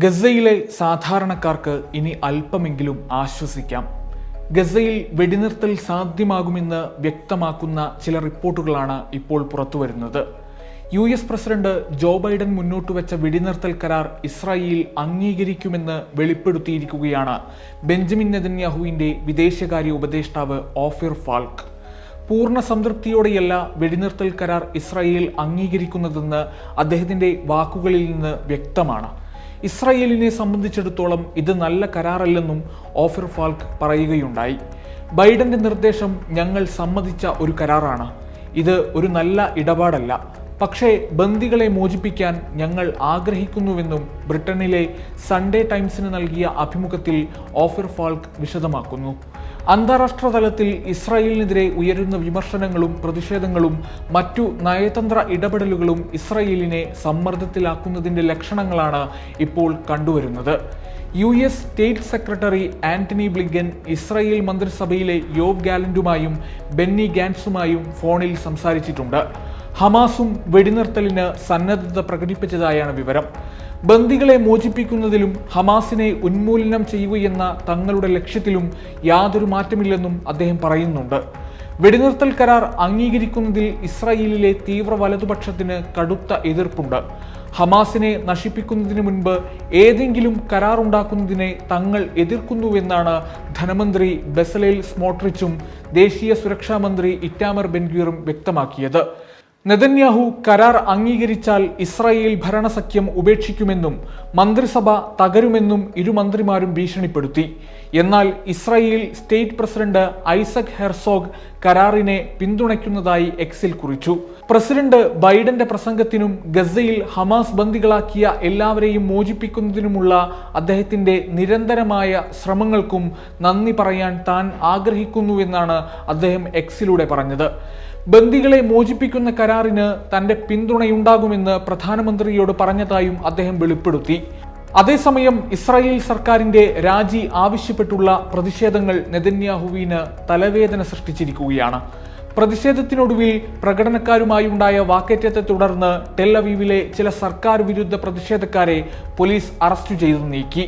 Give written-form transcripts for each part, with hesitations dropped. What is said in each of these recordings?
ഗസയിലെ സാധാരണക്കാർക്ക് ഇനി അല്പമെങ്കിലും ആശ്വസിക്കാം. ഗസയിൽ വെടിനിർത്തൽ സാധ്യമാകുമെന്ന് വ്യക്തമാക്കുന്ന ചില റിപ്പോർട്ടുകളാണ് ഇപ്പോൾ പുറത്തുവരുന്നത്. US പ്രസിഡന്റ് ജോ ബൈഡൻ മുന്നോട്ടുവെച്ച വെടിനിർത്തൽ കരാർ ഇസ്രായേൽ അംഗീകരിക്കുമെന്ന് വെളിപ്പെടുത്തിയിരിക്കുകയാണ് ബെഞ്ചമിൻ നെതന്യാഹുവിന്റെ വിദേശകാര്യ ഉപദേഷ്ടാവ് ഓഫിർ ഫാൽക്ക്. പൂർണ്ണ സംതൃപ്തിയോടെയല്ല വെടിനിർത്തൽ കരാർ ഇസ്രായേൽ അംഗീകരിക്കുന്നതെന്ന് അദ്ദേഹത്തിന്റെ വാക്കുകളിൽ നിന്ന് വ്യക്തമാണ്. ഇസ്രായേലിനെ സംബന്ധിച്ചിടത്തോളം ഇത് നല്ല കരാറല്ലെന്നും ഓഫിർ ഫാൽക്ക് പറയുകയുണ്ടായി. ബൈഡന്റെ നിർദ്ദേശം ഞങ്ങൾ സമ്മതിച്ച ഒരു കരാറാണ്. ഇത് ഒരു നല്ല ഇടപാടല്ല. പക്ഷേ ബന്ദികളെ മോചിപ്പിക്കാൻ ഞങ്ങൾ ആഗ്രഹിക്കുന്നുവെന്നും ബ്രിട്ടനിലെ സൺഡേ ടൈംസിന് നൽകിയ അഭിമുഖത്തിൽ ഓഫിർ ഫാൽക്ക് വിശദമാക്കുന്നു. അന്താരാഷ്ട്ര തലത്തിൽ ഇസ്രായേലിനെതിരെ ഉയരുന്ന വിമർശനങ്ങളും പ്രതിഷേധങ്ങളും മറ്റു നയതന്ത്ര ഇടപെടലുകളും ഇസ്രായേലിനെ സമ്മർദ്ദത്തിലാക്കുന്നതിൻ്റെ ലക്ഷണങ്ങളാണ് ഇപ്പോൾ കണ്ടുവരുന്നത്. US state secretary Antony Blinken Israel മന്ത്രിസഭയിലെ യോവ് ഗാലന്റുമായും ബെന്നി ഗാൻസുമായും ഫോണിൽ സംസാരിച്ചിട്ടുണ്ട്. ഹമാസും വെടിനിർത്തലിന് സന്നദ്ധത പ്രകടിപ്പിച്ചതായാണ് വിവരം. ബന്ദികളെ മോചിപ്പിക്കുന്നതിലും ഹമാസിനെ ഉന്മൂലനം ചെയ്യുകയെന്ന തങ്ങളുടെ ലക്ഷ്യത്തിലും യാതൊരു മാറ്റമില്ലെന്നും അദ്ദേഹം പറയുന്നുണ്ട്. വെടിനിർത്തൽ കരാർ അംഗീകരിക്കുന്നതിൽ ഇസ്രായേലിലെ തീവ്ര വലതുപക്ഷത്തിന് കടുത്ത എതിർപ്പുണ്ട്. ഹമാസിനെ നശിപ്പിക്കുന്നതിന് മുൻപ് ഏതെങ്കിലും കരാർ ഉണ്ടാക്കുന്നതിനെ തങ്ങൾ എതിർക്കുന്നുവെന്നാണ് ധനമന്ത്രി ബെസലേൽ സ്മോട്രിച്ചും ദേശീയ സുരക്ഷാ മന്ത്രി ഇറ്റാമർ ബെൻഗ്വിറും വ്യക്തമാക്കിയത്. നെതന്യാഹു കരാർ അംഗീകരിച്ചാൽ ഇസ്രായേൽ ഭരണസഖ്യം ഉപേക്ഷിക്കുമെന്നും മന്ത്രിസഭ തകരുമെന്നും ഇരു മന്ത്രിമാരും ഭീഷണിപ്പെടുത്തി. എന്നാൽ Israel state president Isaac Herzog കരാറിനെ പിന്തുണയ്ക്കുന്നതായി എക്സിൽ കുറിച്ചു. പ്രസിഡന്റ് ബൈഡന്റെ പ്രസംഗത്തിനും ഗസയിൽ ഹമാസ് ബന്ദികളാക്കിയ എല്ലാവരെയും മോചിപ്പിക്കുന്നതിനുമുള്ള അദ്ദേഹത്തിന്റെ നിരന്തരമായ ശ്രമങ്ങൾക്കും നന്ദി പറയാൻ താൻ ആഗ്രഹിക്കുന്നുവെന്നാണ് അദ്ദേഹം എക്സിലൂടെ പറഞ്ഞത്. ബന്ദികളെ മോചിപ്പിക്കുന്ന കരാറിന് തന്റെ പിന്തുണയുണ്ടാകുമെന്ന് പ്രധാനമന്ത്രിയോട് പറഞ്ഞതായും അദ്ദേഹം വെളിപ്പെടുത്തി. അതേസമയം ഇസ്രായേൽ സർക്കാരിന്റെ രാജി ആവശ്യപ്പെട്ടുള്ള പ്രതിഷേധങ്ങൾ നെതന്യാഹുവിന് തലവേദന സൃഷ്ടിച്ചിരിക്കുകയാണ്. പ്രതിഷേധത്തിനൊടുവിൽ പ്രകടനക്കാരുമായുണ്ടായ വാക്കേറ്റത്തെ തുടർന്ന് ടെൽ അവീവിലെ ചില സർക്കാർ വിരുദ്ധ പ്രതിഷേധക്കാരെ പോലീസ് അറസ്റ്റ് ചെയ്തു നീക്കി.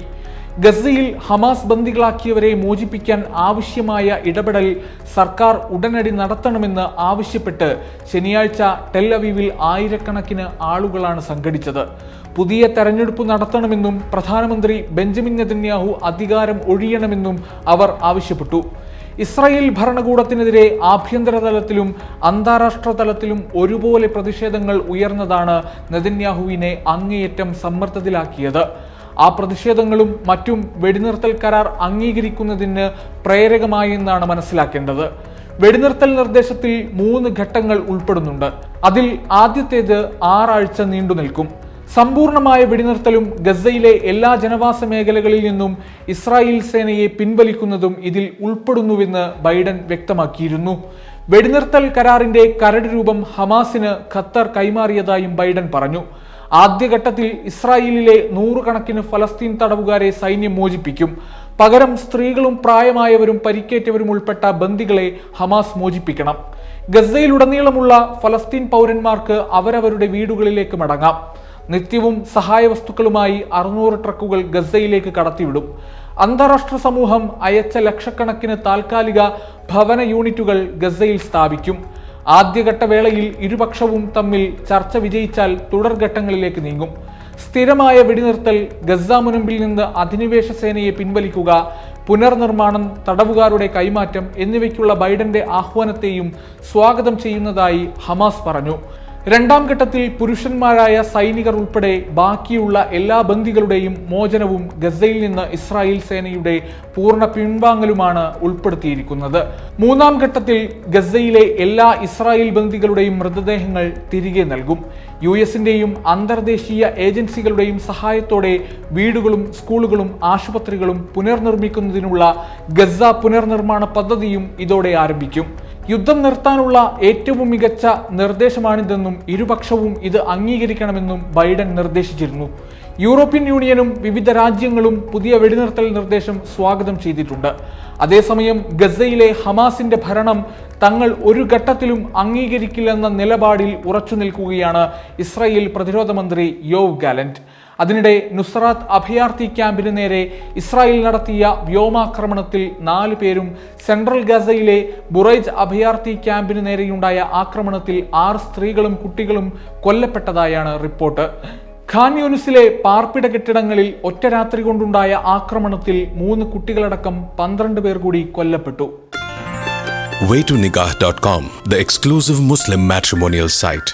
ഗസയിൽ ഹമാസ് ബന്ദികളാക്കിയവരെ മോചിപ്പിക്കാൻ ആവശ്യമായ ഇടപെടൽ സർക്കാർ ഉടനടി നടത്തണമെന്ന് ആവശ്യപ്പെട്ട് ശനിയാഴ്ച ടെൽ അവീവിൽ ആയിരക്കണക്കിന് ആളുകളാണ് സംഘടിച്ചത്. പുതിയ തെരഞ്ഞെടുപ്പ് നടത്തണമെന്നും പ്രധാനമന്ത്രി ബെഞ്ചമിൻ നെതന്യാഹു അധികാരം ഒഴിയണമെന്നും അവർ ആവശ്യപ്പെട്ടു. ഇസ്രായേൽ ഭരണകൂടത്തിനെതിരെ ആഭ്യന്തര തലത്തിലും അന്താരാഷ്ട്ര തലത്തിലും ഒരുപോലെ പ്രതിഷേധങ്ങൾ ഉയർന്നതാണ് നെതന്യാഹുവിനെ അങ്ങേയറ്റം സമ്മർദ്ദത്തിലാക്കിയത്. ആ പ്രതിഷേധങ്ങളും മറ്റും വെടിനിർത്തൽ കരാർ അംഗീകരിക്കുന്നതിന് പ്രേരകമായെന്നാണ് മനസ്സിലാക്കേണ്ടത്. വെടിനിർത്തൽ നിർദ്ദേശത്തിൽ 3 ഘട്ടങ്ങൾ ഉൾപ്പെടുന്നുണ്ട്. അതിൽ ആദ്യത്തേത് 6 ആഴ്ച നീണ്ടു നിൽക്കും. സമ്പൂർണമായ വെടിനിർത്തലും ഗസയിലെ എല്ലാ ജനവാസ മേഖലകളിൽ നിന്നും ഇസ്രായേൽ സേനയെ പിൻവലിക്കുന്നതും ഇതിൽ ഉൾപ്പെടുന്നുവെന്ന് ബൈഡൻ വ്യക്തമാക്കിയിരുന്നു. വെടിനിർത്തൽ കരാറിന്റെ കരട് രൂപം ഹമാസിന് ഖത്തർ കൈമാറിയതായും ബൈഡൻ പറഞ്ഞു. ആദ്യഘട്ടത്തിൽ ഇസ്രായേലിലെ 100 കണക്കിന് ഫലസ്തീൻ തടവുകാരെ സൈന്യം മോചിപ്പിക്കും. പകരം സ്ത്രീകളും പ്രായമായവരും പരിക്കേറ്റവരും ഉൾപ്പെട്ട ബന്ദികളെ ഹമാസ് മോചിപ്പിക്കണം. ഗസയിലുടനീളമുള്ള ഫലസ്തീൻ പൗരന്മാർക്ക് അവരവരുടെ വീടുകളിലേക്ക് മടങ്ങാം. നിത്യവും സഹായ വസ്തുക്കളുമായി 600 ട്രക്കുകൾ ഗസയിലേക്ക് കടത്തിവിടും. അന്താരാഷ്ട്ര സമൂഹം അയച്ച ലക്ഷക്കണക്കിന് താൽക്കാലിക ഭവന യൂണിറ്റുകൾ ഗസയിൽ സ്ഥാപിക്കും. ആദ്യഘട്ട വേളയിൽ ഇരുപക്ഷവും തമ്മിൽ ചർച്ച വിജയിച്ചാൽ തുടർഘട്ടങ്ങളിലേക്ക് നീങ്ങും. സ്ഥിരമായ വെടിനിർത്തൽ, ഗസ മുനമ്പിൽ നിന്ന് അധിനിവേശ സേനയെ പിൻവലിക്കുക, പുനർനിർമ്മാണം, തടവുകാരുടെ കൈമാറ്റം എന്നിവയ്ക്കുള്ള ബൈഡന്റെ ആഹ്വാനത്തെയും സ്വാഗതം ചെയ്യുന്നതായി ഹമാസ് പറഞ്ഞു. രണ്ടാം ഘട്ടത്തിൽ പുരുഷന്മാരായ സൈനികർ ഉൾപ്പെടെ ബാക്കിയുള്ള എല്ലാ ബന്ദികളുടെയും മോചനവും ഗസയിൽ നിന്ന് ഇസ്രായേൽ സേനയുടെ പൂർണ്ണ പിൻവാങ്ങലുമാണ് ഉൾപ്പെടുത്തിയിരിക്കുന്നത്. മൂന്നാം ഘട്ടത്തിൽ ഗസയിലെ എല്ലാ ഇസ്രായേൽ ബന്ദികളുടെയും മൃതദേഹങ്ങൾ തിരികെ നൽകും. US-ന്റെയും അന്തർദേശീയ ഏജൻസികളുടെയും സഹായത്തോടെ വീടുകളും സ്കൂളുകളും ആശുപത്രികളും പുനർനിർമ്മിക്കുന്നതിനുള്ള ഗസ പുനർനിർമ്മാണ പദ്ധതിയും ഇതോടെ ആരംഭിക്കും. യുദ്ധം നിർത്താനുള്ള ഏറ്റവും മികച്ച നിർദ്ദേശമാണിതെന്നും ഇരുപക്ഷവും ഇത് അംഗീകരിക്കണമെന്നും ബൈഡൻ നിർദ്ദേശിച്ചിരുന്നു. യൂറോപ്യൻ യൂണിയനും വിവിധ രാജ്യങ്ങളും പുതിയ വെടിനിർത്തൽ നിർദ്ദേശം സ്വാഗതം ചെയ്തിട്ടുണ്ട്. അതേസമയം ഗസയിലെ ഹമാസിന്റെ ഭരണം തങ്ങൾ ഒരു ഘട്ടത്തിലും അംഗീകരിക്കില്ലെന്ന നിലപാടിൽ ഉറച്ചു നിൽക്കുകയാണ് ഇസ്രായേൽ പ്രതിരോധ മന്ത്രി യോവ് ഗാലന്റ്. അതിനിടെ നുസ്രാത്ത് അഭയാർത്ഥി ക്യാമ്പിന് നേരെ ഇസ്രായേൽ നടത്തിയ വ്യോമാക്രമണത്തിൽ 4 പേരും സെൻട്രൽ ഗസയിലെ ബുറൈജ് അഭയാർത്ഥി ക്യാമ്പിന് നേരെയുണ്ടായ ആക്രമണത്തിൽ 6 സ്ത്രീകളും കുട്ടികളും കൊല്ലപ്പെട്ടതായാണ് റിപ്പോർട്ട്. ഖാൻ യൂനിസിലെ പാർപ്പിട കെട്ടിടങ്ങളിൽ ഒറ്റ രാത്രി കൊണ്ടുണ്ടായ ആക്രമണത്തിൽ 3 കുട്ടികളടക്കം 12 പേർ കൂടി കൊല്ലപ്പെട്ടു. Waytonikah.com, the exclusive Muslim matrimonial site.